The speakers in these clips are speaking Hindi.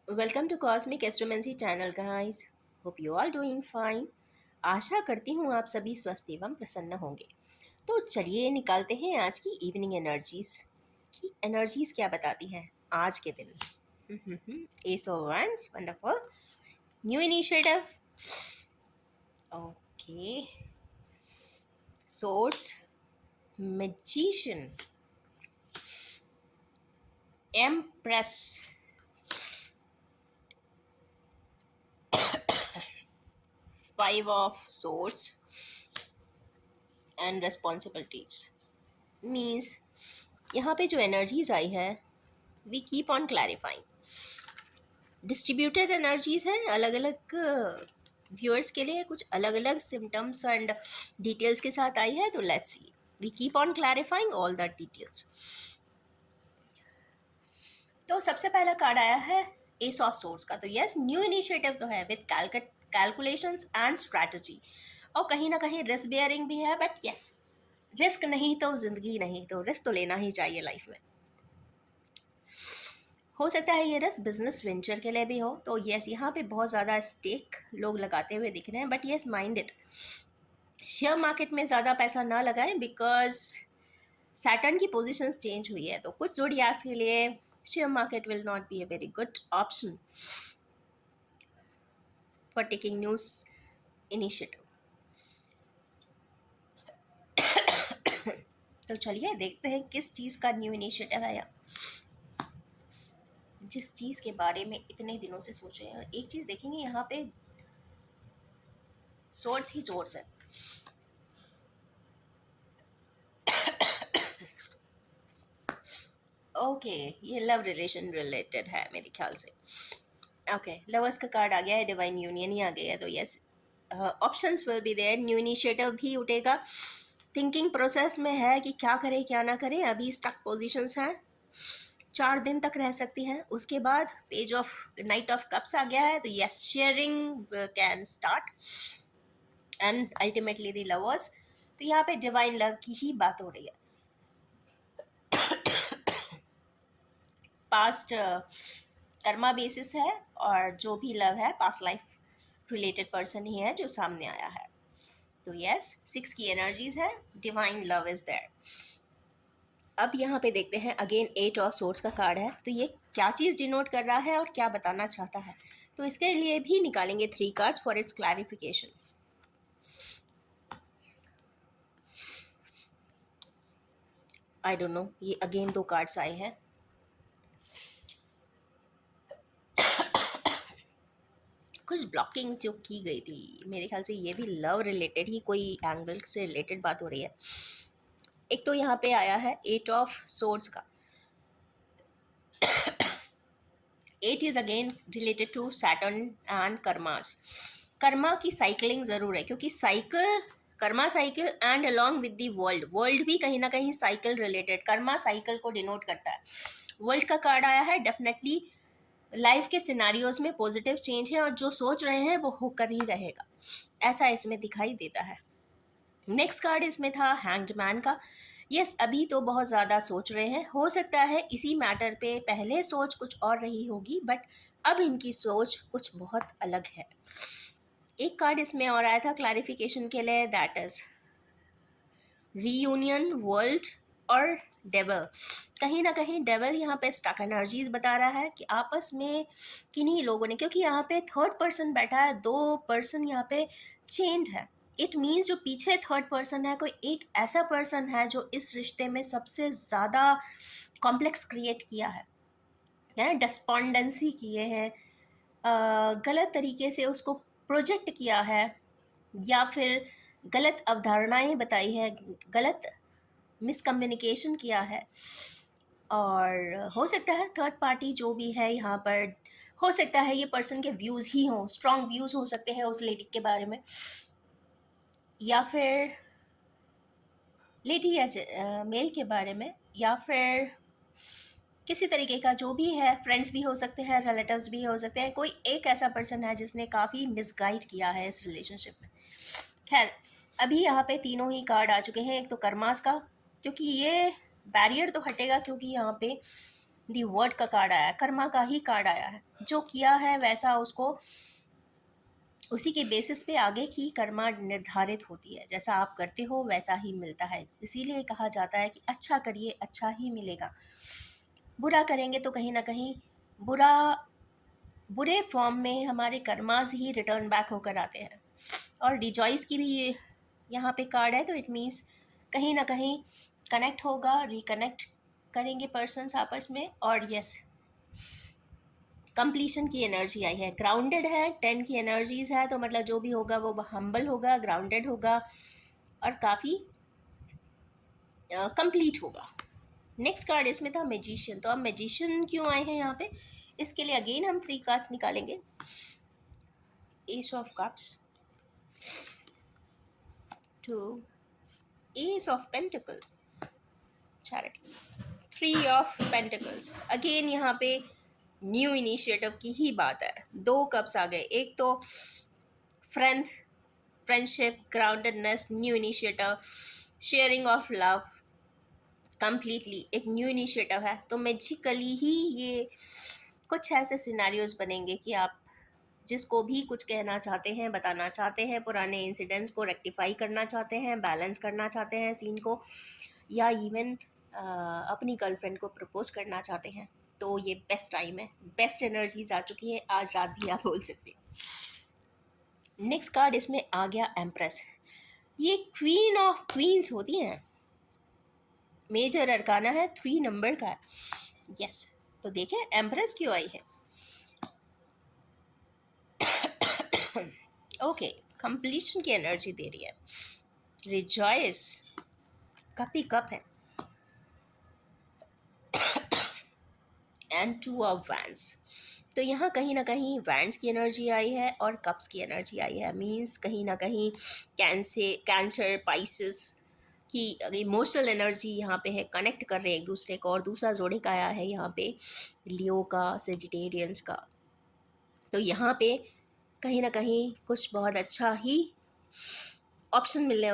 Welcome to cosmic astromancy channel guys. Hope you all doing fine. आशा करती हूँ आप सभी स्वस्थ एवं प्रसन्न होंगे। तो चलिए निकालते हैं आज की इवनिंग एनर्जीज की एनर्जीज क्या बताती हैं आज के दिन। Ace of wands wonderful. New initiative. Okay. Swords. Magician. Empress. Five of swords and responsibilities means यहाँ पे जो एनर्जीज आई है we keep on clarifying. Distributed energies हैं अलग अलग व्यूअर्स के लिए, कुछ अलग अलग सिम्टम्स एंड डिटेल्स के साथ आई है। तो let's see, we keep on clarifying all the details. तो सबसे पहला कार्ड आया है एस ऑफ सोर्स का। तो यस, न्यू इनिशिएटिव तो है विद कैलकुलेशंस एंड स्ट्रैटेजी, और कहीं ना कहीं रिस्क बेयरिंग भी है। बट यस, रिस्क नहीं तो जिंदगी नहीं, तो रिस्क तो लेना ही चाहिए लाइफ में। हो सकता है ये रिस्क बिजनेस वेंचर के लिए भी हो। तो यस, यहाँ पे बहुत ज़्यादा स्टेक लोग लगाते हुए दिख रहे हैं। But yes, mind it, share market में ज़्यादा पैसा ना लगाएं बिकॉज सैटर्न की पोजीशंस चेंज हुई है। तो कुछ जोड़ियास के लिए share market will not be a very good option for taking news initiative. तो चलिए देखते हैं किस चीज़ का न्यू इनिशिएटिव है, या जिस चीज़ के बारे में इतने दिनों से सोच रहे हैं। एक चीज़ देखेंगे, यहाँ पे सोर्स ही सोर्स है। ओके, ये लव रिलेशन रिलेटेड है मेरे ख्याल से। ओके, लवर्स का कार्ड आ गया है, डिवाइन यूनियन ही आ गया है। तो yes, options will be there, new initiative भी उठेगा। थिंकिंग प्रोसेस में है कि क्या करें क्या ना करें। अभी स्टक पोजीशंस हैं, 4 दिन तक रह सकती हैं। उसके बाद page of knight of cups आ गया है। तो yes, sharing can start and ultimately the lovers. तो यहाँ पे डिवाइन लव की ही बात हो रही है। पास्ट कर्मा बेसिस है, और जो भी लव है पास्ट लाइफ रिलेटेड पर्सन ही है जो सामने आया है। तो यस, 6 की एनर्जीज है, डिवाइन लव इज देयर। अब यहाँ पे देखते हैं अगेन 8 ऑफ सोर्स का कार्ड है। तो ये क्या चीज़ डिनोट कर रहा है और क्या बताना चाहता है, तो इसके लिए भी निकालेंगे 3 cards for its clarification. I don't know, ये अगेन 2 कार्ड्स आए हैं। कुछ ब्लॉकिंग जो की गई थी, मेरे ख्याल से ये भी लव रिलेटेड ही कोई एंगल से रिलेटेड बात हो रही है। एक तो यहाँ पे आया है 8 ऑफ सोर्ड्स का। 8 is again related to Saturn and karmas. Karma की साइकिलिंग जरूर है, क्योंकि cycle, karma cycle and along with the world, world भी कहीं ना कहीं साइकिल रिलेटेड, कर्मा साइकिल को डिनोट करता है। वर्ल्ड का कार्ड आया है, डेफिनेटली लाइफ के सिनारियोज में पॉजिटिव चेंज है, और जो सोच रहे हैं वो होकर ही रहेगा, ऐसा इसमें दिखाई देता है। नेक्स्ट कार्ड इसमें था हैंग्ड मैन का। यस, अभी तो बहुत ज़्यादा सोच रहे हैं, हो सकता है इसी मैटर पे पहले सोच कुछ और रही होगी, बट अब इनकी सोच कुछ बहुत अलग है। एक कार्ड इसमें और आया था क्लैरिफिकेशन के लिए, दैट इज रीयूनियन, वर्ल्ड और डेवल। कहीं ना कहीं डेवल यहाँ पे स्टक एनर्जीज बता रहा है कि आपस में किन्हीं लोगों ने, क्योंकि यहाँ पे थर्ड पर्सन बैठा है, 2 पर्सन यहाँ पे चेंड है। इट मीन्स जो पीछे थर्ड पर्सन है, कोई एक ऐसा पर्सन है जो इस रिश्ते में सबसे ज़्यादा कॉम्प्लेक्स क्रिएट किया है, डिस्पोंडेंसी किए हैं, गलत तरीके से उसको प्रोजेक्ट किया है, या फिर गलत अवधारणाएं बताई है, गलत मिसकम्युनिकेशन किया है। और हो सकता है थर्ड पार्टी जो भी है यहाँ पर, हो सकता है ये पर्सन के व्यूज़ ही हों, स्ट्रॉन्ग व्यूज़ हो सकते हैं उस लेडी के बारे में, या फिर लेडी या मेल के बारे में, या फिर किसी तरीके का जो भी है, फ्रेंड्स भी हो सकते हैं, रिलेटिव्स भी हो सकते हैं। कोई एक ऐसा पर्सन है जिसने काफ़ी मिसगाइड किया है इस रिलेशनशिप में। खैर, अभी यहाँ पे तीनों ही कार्ड आ चुके हैं। एक तो कर्मास का, क्योंकि ये बैरियर तो हटेगा, क्योंकि यहाँ पे दी वर्ड का कार्ड आया है, कर्मा का ही कार्ड आया है। जो किया है वैसा उसको, उसी के बेसिस पे आगे की कर्मा निर्धारित होती है। जैसा आप करते हो वैसा ही मिलता है। इसीलिए कहा जाता है कि अच्छा करिए अच्छा ही मिलेगा, बुरा करेंगे तो कहीं ना कहीं बुरा, बुरे फॉर्म में हमारे कर्मास ही रिटर्न बैक होकर आते हैं। और रिजॉइस की भी यहाँ पे कार्ड है, तो इट मीन्स कहीं ना कहीं कनेक्ट होगा, रिकनेक्ट करेंगे पर्सन्स आपस में। और यस, कंप्लीशन की एनर्जी आई है, ग्राउंडेड है, 10 की एनर्जीज है, तो मतलब जो भी होगा वो हम्बल होगा, ग्राउंडेड होगा और काफ़ी कंप्लीट होगा। नेक्स्ट कार्ड इसमें था मैजिशियन। तो अब मैजिशियन क्यों आए हैं यहाँ पे, इसके लिए अगेन हम 3 कार्ड्स निकालेंगे। S of cups to S of pentacles, charity, 3 of pentacles. Again यहाँ पे न्यू इनिशिएटिव की ही बात है। 2 कप्स आ गए, एक तो friendship, groundedness, new initiative, sharing of love, completely एक न्यू इनिशिएटिव है। तो मैजिकली ही ये कुछ ऐसे सिनेरियोज बनेंगे कि आप जिसको भी कुछ कहना चाहते हैं, बताना चाहते हैं, पुराने इंसिडेंट्स को रेक्टिफाई करना चाहते हैं, बैलेंस करना चाहते हैं सीन को, या इवन अपनी गर्लफ्रेंड को प्रपोज करना चाहते हैं, तो ये बेस्ट टाइम है, बेस्ट एनर्जीज आ चुकी हैं, आज रात भी आप बोल सकते हैं। नेक्स्ट कार्ड इसमें आ गया एम्प्रेस। ये क्वीन ऑफ क्वींस होती हैं, मेजर अरकाना है, 3 नंबर का है। यस, तो देखें एम्प्रेस क्यों आई है। ओके, कंप्लीशन की एनर्जी दे रही है, रिजॉइस, कप ही कप है, एंड 2 ऑफ वैंड्स। तो यहाँ कहीं ना कहीं वैंड्स की एनर्जी आई है और कप्स की एनर्जी आई है। मींस कहीं ना कहीं कैंसर, पाइसिस की इमोशनल एनर्जी यहाँ पे है, कनेक्ट कर रहे हैं एक दूसरे को। और दूसरा जोड़े का आया है यहाँ पे लियो का, सेजिटेरियंस का। तो यहाँ पे कहीं ना कहीं कुछ बहुत अच्छा ही ऑप्शन मिलने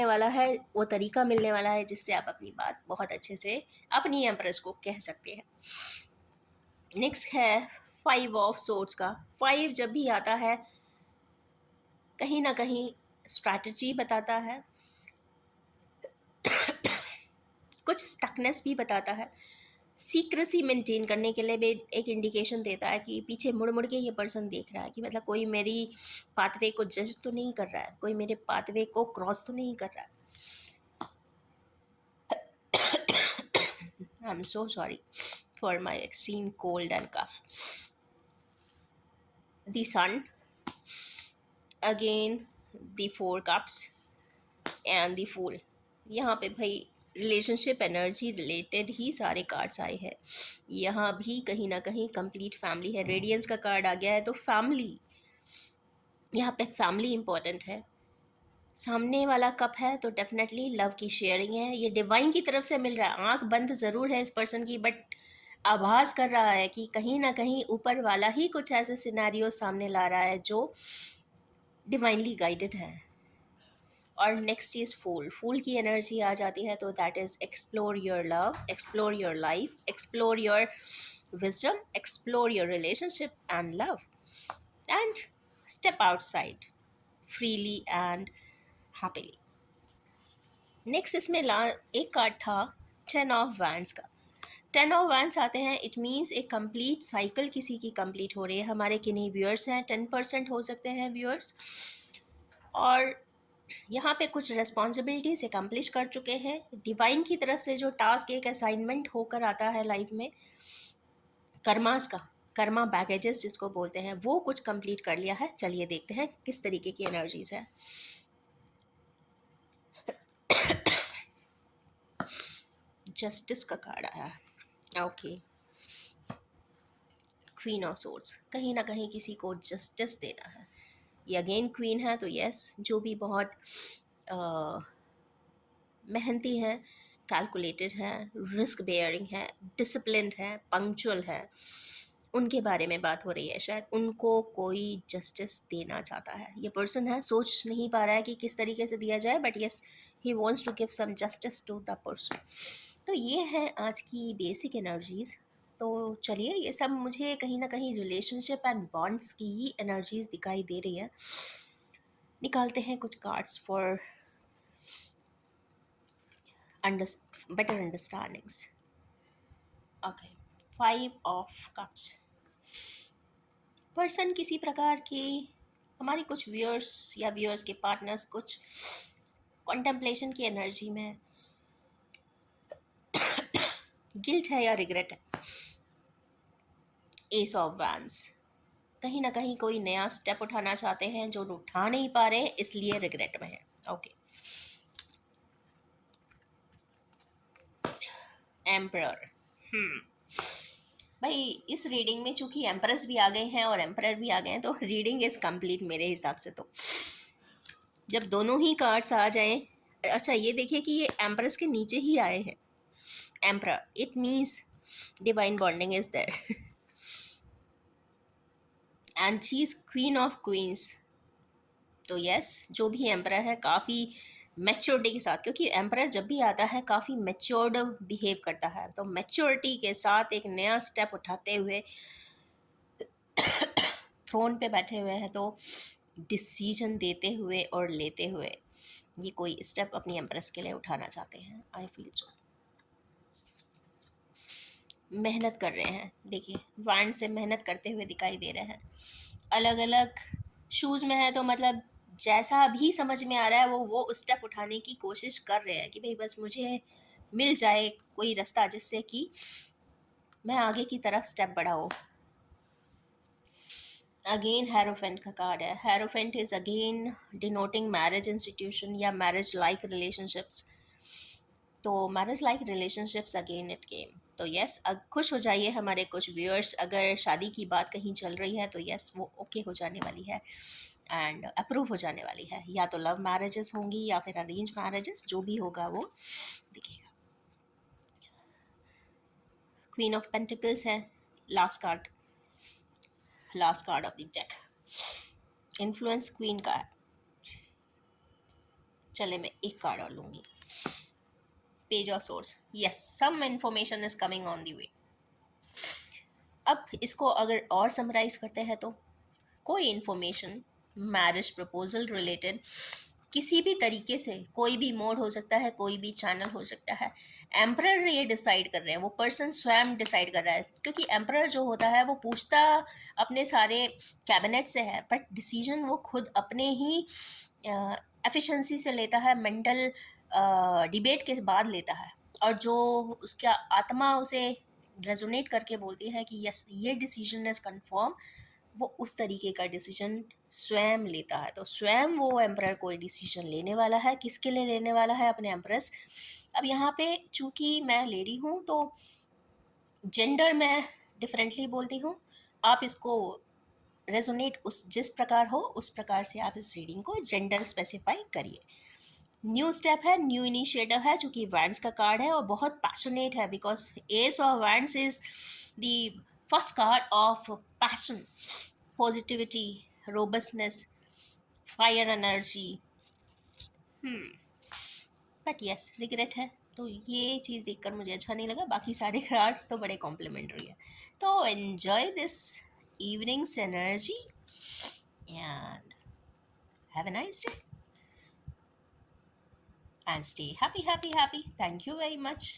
वाला है, वो तरीका मिलने वाला है जिससे आप अपनी बात बहुत अच्छे से अपनी एम्प्रेस को कह सकते हैं। नेक्स्ट है 5 ऑफ सोर्ड्स का। 5 जब भी आता है कहीं ना कहीं स्ट्रैटेजी बताता है, कुछ स्टकनेस भी बताता है, सीक्रेसी मेंटेन करने के लिए भी एक इंडिकेशन देता है कि पीछे मुड़ मुड़ के ये पर्सन देख रहा है, कि मतलब कोई मेरी पाथवे को जज तो नहीं कर रहा है, कोई मेरे पाथवे को क्रॉस तो नहीं कर रहा है। I am so sorry for my extreme cold and cough. The sun, again the 4 cups and the fool. यहाँ पे भाई रिलेशनशिप एनर्जी रिलेटेड ही सारे कार्ड्स आए हैं। यहाँ भी कहीं ना कहीं कंप्लीट फैमिली है, रेडियंस का कार्ड आ गया है, तो फैमिली, यहाँ पे फैमिली इंपॉर्टेंट है। सामने वाला कप है तो डेफिनेटली लव की शेयरिंग है, ये डिवाइन की तरफ से मिल रहा है। आंख बंद ज़रूर है इस पर्सन की, बट आभास कर रहा है कि कहीं ना कहीं ऊपर वाला ही कुछ ऐसे सिनेरियो सामने ला रहा है जो डिवाइनली गाइडेड है। और नेक्स्ट इज फूल। फूल की एनर्जी आ जाती है तो that is explore your love, explore your life, explore your wisdom, explore your relationship and love, and step outside freely and happily. Next इसमें एक कार्ड था 10 ऑफ वैंड्स का। 10 ऑफ वैंड्स आते हैं, इट मीन्स एक कंप्लीट साइकिल किसी की कंप्लीट हो रही है। हमारे किन्हीं व्यूअर्स हैं, 10% हो सकते हैं व्यूअर्स, और यहाँ पे कुछ रिस्पॉन्सिबिलिटीज एकम्प्लिश कर चुके हैं। डिवाइन की तरफ से जो टास्क, एक असाइनमेंट होकर आता है लाइफ में, कर्मास का, कर्मा बैगेजेस जिसको बोलते हैं, वो कुछ कंप्लीट कर लिया है। चलिए देखते हैं किस तरीके की एनर्जीज है। जस्टिस का कार्ड आया है, ओके। क्वीन ऑफ सोर्ड्स, कहीं ना कहीं किसी को जस्टिस देना है। ये अगेन क्वीन है, तो यस, जो भी बहुत मेहनती हैं, कैलकुलेटेड हैं, रिस्क बेयरिंग है, डिसिप्लिन्ड है, पंक्चुअल है, उनके बारे में बात हो रही है। शायद उनको कोई जस्टिस देना चाहता है ये पर्सन है, सोच नहीं पा रहा है कि किस तरीके से दिया जाए, but yes, he wants to give some justice to the person. तो ये है आज की बेसिक एनर्जीज। तो चलिए, ये सब मुझे कहीं ना कहीं रिलेशनशिप एंड बॉन्ड्स की ही एनर्जीज दिखाई दे रही हैं। निकालते हैं कुछ cards for better understandings. Okay, 5 of cups. Person किसी प्रकार की, हमारी कुछ व्यूअर्स या व्यूअर्स के पार्टनर्स कुछ कॉन्टेम्पलेशन की एनर्जी में, गिल्ट है या रिग्रेट है। एस ऑफ वैंस, कहीं ना कहीं कोई नया स्टेप उठाना चाहते हैं जो उठा नहीं पा रहे हैं, इसलिए रिग्रेट में है। Okay, emperor. भाई, इस रीडिंग में चूंकि एम्परस भी आ गए हैं और एम्परर भी आ गए हैं, तो रीडिंग इज कंप्लीट मेरे हिसाब से। तो जब दोनों ही कार्ड्स आ जाएं, अच्छा ये देखिए कि ये एम्परस के नीचे ही आए हैं, emperor, it means divine bonding is there. And she is queen of queens. तो यस, जो भी एम्परर है काफ़ी मैच्योरिटी के साथ, क्योंकि एम्परर जब भी आता है काफ़ी मैच्योर्ड बिहेव करता है, तो मैच्योरिटी के साथ एक नया स्टेप उठाते हुए थ्रोन पे बैठे हुए हैं, तो डिसीजन देते हुए और लेते हुए ये कोई स्टेप अपनी एम्प्रेस के लिए उठाना चाहते हैं। I feel so. मेहनत कर रहे हैं, देखिए वांड से मेहनत करते हुए दिखाई दे रहे हैं। अलग अलग शूज़ में है, तो मतलब जैसा भी समझ में आ रहा है वो स्टेप उठाने की कोशिश कर रहे हैं कि भाई बस मुझे मिल जाए कोई रास्ता जिससे कि मैं आगे की तरफ स्टेप बढ़ाऊँ। अगेन हेरोफेंट का कार्ड है। Hierophant is again denoting marriage institution या मैरिज लाइक रिलेशनशिप्स। तो marriage like relationships again it came. तो यस, खुश हो जाइए हमारे कुछ व्यूअर्स, अगर शादी की बात कहीं चल रही है तो यस वो ओके हो जाने वाली है एंड अप्रूव हो जाने वाली है। या तो लव मैरिजेस होंगी या फिर अरेंज मैरिजेस, जो भी होगा वो दिखेगा। क्वीन ऑफ पेंटिकल्स है last card of the deck. Influence queen का है। चले मैं एक कार्ड और लूंगी। Page of swords, yes, some information is coming on the way. अब इसको अगर और समराइज करते हैं तो कोई इन्फॉर्मेशन मैरिज प्रपोजल रिलेटेड किसी भी तरीके से, कोई भी मोड हो सकता है, कोई भी चैनल हो सकता है। एम्परर ये डिसाइड कर रहे हैं, वो पर्सन स्वयं डिसाइड कर रहा है, क्योंकि एम्परर जो होता है वो पूछता अपने सारे कैबिनेट से है, बट डिसीजन वो खुद अपने ही एफिशिएंसी से लेता है, मेंटल डिबेट के बाद लेता है। और जो उसका आत्मा उसे रेजोनेट करके बोलती है कि यस ये डिसीजन इज कंफर्म, वो उस तरीके का डिसीजन स्वयं लेता है। तो स्वयं वो एम्परर कोई डिसीजन लेने वाला है, किसके लिए लेने वाला है, अपने एम्प्रेस। अब यहाँ पे चूंकि मैं लेडी हूँ तो जेंडर मैं डिफरेंटली बोलती हूँ, आप इसको रेजोनेट उस जिस प्रकार हो उस प्रकार से आप इस रीडिंग को जेंडर स्पेसिफाई करिए। न्यू स्टेप है, न्यू इनिशिएटिव है, जो कि वैंड्स का कार्ड है और बहुत पैशनेट है, because S of wands is the first card of passion, positivity, robustness, fire energy. But yes regret है, तो ये चीज़ देखकर मुझे अच्छा नहीं लगा। बाकी सारे कार्ड्स तो बड़े कॉम्प्लीमेंट्री है। तो enjoy this evening's energy and have a nice day and stay happy. Thank you very much.